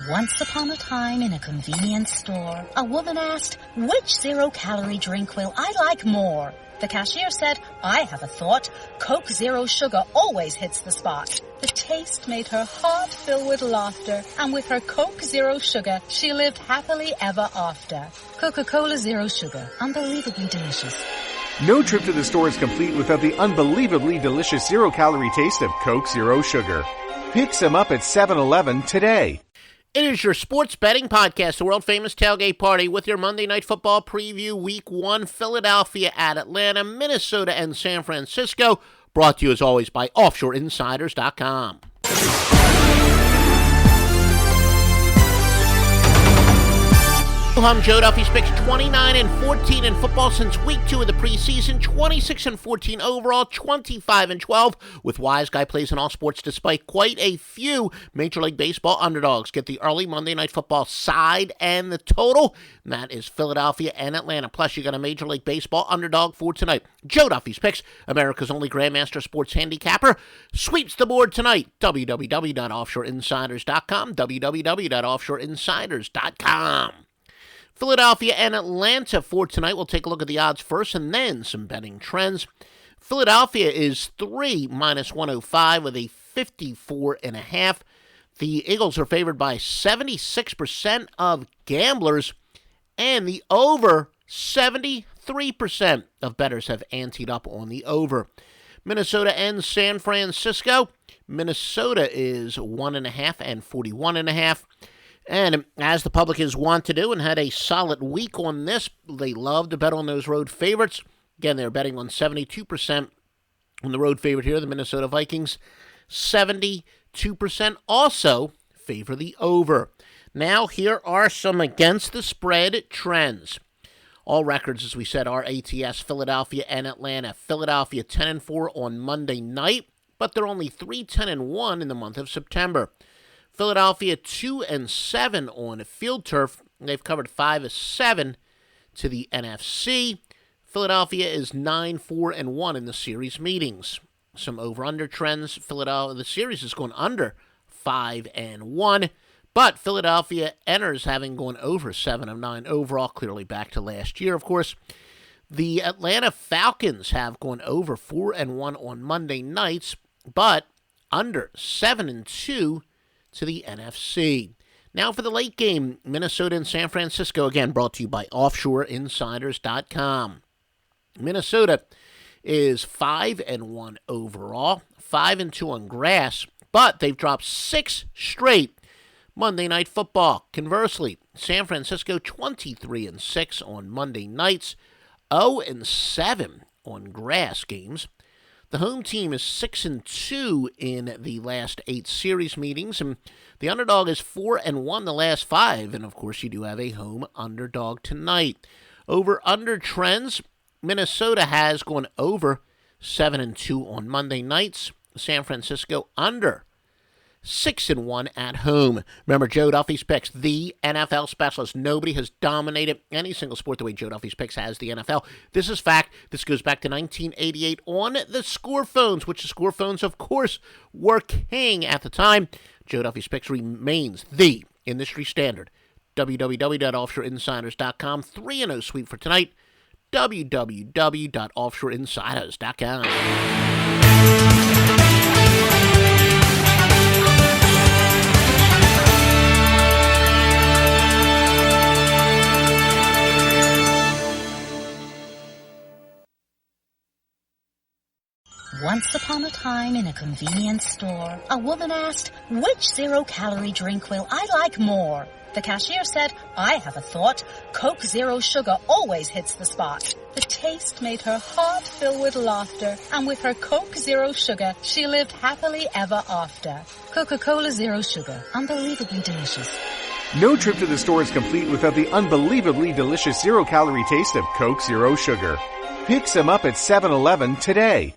Once upon a time in a convenience store, a woman asked, "Which zero-calorie drink will I like more?" The cashier said, "I have a thought. Coke Zero Sugar always hits the spot." The taste made her heart fill with laughter, and with her Coke Zero Sugar, she lived happily ever after. Coca-Cola Zero Sugar, unbelievably delicious. No trip to the store is complete without the unbelievably delicious zero-calorie taste of Coke Zero Sugar. Pick some up at 7-Eleven today. It is your sports betting podcast, the world-famous Tailgate Party, with your Monday Night Football preview, Week 1, Philadelphia at Atlanta, Minnesota, and San Francisco, brought to you, as always, by OffshoreInsiders.com. I'm Joe Duffy. Picks 29-14 in football since week 2 of the preseason, 26-14 overall, 25-12 with Wise Guy plays in all sports despite quite a few Major League Baseball underdogs. Get the early Monday Night Football side and the total, and that is Philadelphia and Atlanta. Plus, you got a Major League Baseball underdog for tonight. Joe Duffy's Picks, America's only Grandmaster Sports Handicapper, sweeps the board tonight. www.offshoreinsiders.com, www.offshoreinsiders.com. Philadelphia and Atlanta for tonight. We'll take a look at the odds first and then some betting trends. Philadelphia is 3 minus 105 with a 54.5. The Eagles are favored by 76% of gamblers, and the over 73% of bettors have anteed up on the over. Minnesota and San Francisco. Minnesota is 1.5 and 41.5. And as the public is wont to do and had a solid week on this, they love to bet on those road favorites. Again, they're betting on 72% on the road favorite here, the Minnesota Vikings. 72% also favor the over. Now, here are some against the spread trends. All records, as we said, are ATS, Philadelphia and Atlanta. Philadelphia 10-4 on Monday night, but they're only 3-10-1 in the month of September. Philadelphia 2-7 on field turf. They've covered 5-7 to the NFC. Philadelphia is 9-4-1 in the series meetings. Some over/under trends. Philadelphia, the series is going under 5-1, but Philadelphia enters having gone over 7 of 9 overall, clearly back to last year, of course. The Atlanta Falcons have gone over 4-1 on Monday nights, but under 7-2 to the NFC. Now for the late game, Minnesota and San Francisco, again brought to you by OffshoreInsiders.com. Minnesota is 5-1 overall, 5-2 on grass, but they've dropped 6 straight Monday Night Football. Conversely, San Francisco 23-6 on Monday nights, 0-7 on grass games. The home team is 6-2 in the last 8 series meetings, and the underdog is 4-1 the last 5, and of course you do have a home underdog tonight. Over/under trends, Minnesota has gone over 7-2 on Monday nights. San Francisco under 6-1 at home. Remember, Joe Duffy's Picks, the NFL specialist. Nobody has dominated any single sport the way Joe Duffy's Picks has the NFL. This is fact. This goes back to 1988 on the score phones, which the score phones, of course, were king at the time. Joe Duffy's Picks remains the industry standard. www.offshoreinsiders.com. 3-0 sweep for tonight. www.offshoreinsiders.com. Once upon a time in a convenience store, a woman asked, "Which zero-calorie drink will I like more?" The cashier said, "I have a thought. Coke Zero Sugar always hits the spot." The taste made her heart fill with laughter, and with her Coke Zero Sugar, she lived happily ever after. Coca-Cola Zero Sugar, unbelievably delicious. No trip to the store is complete without the unbelievably delicious zero-calorie taste of Coke Zero Sugar. Pick some up at 7-Eleven today.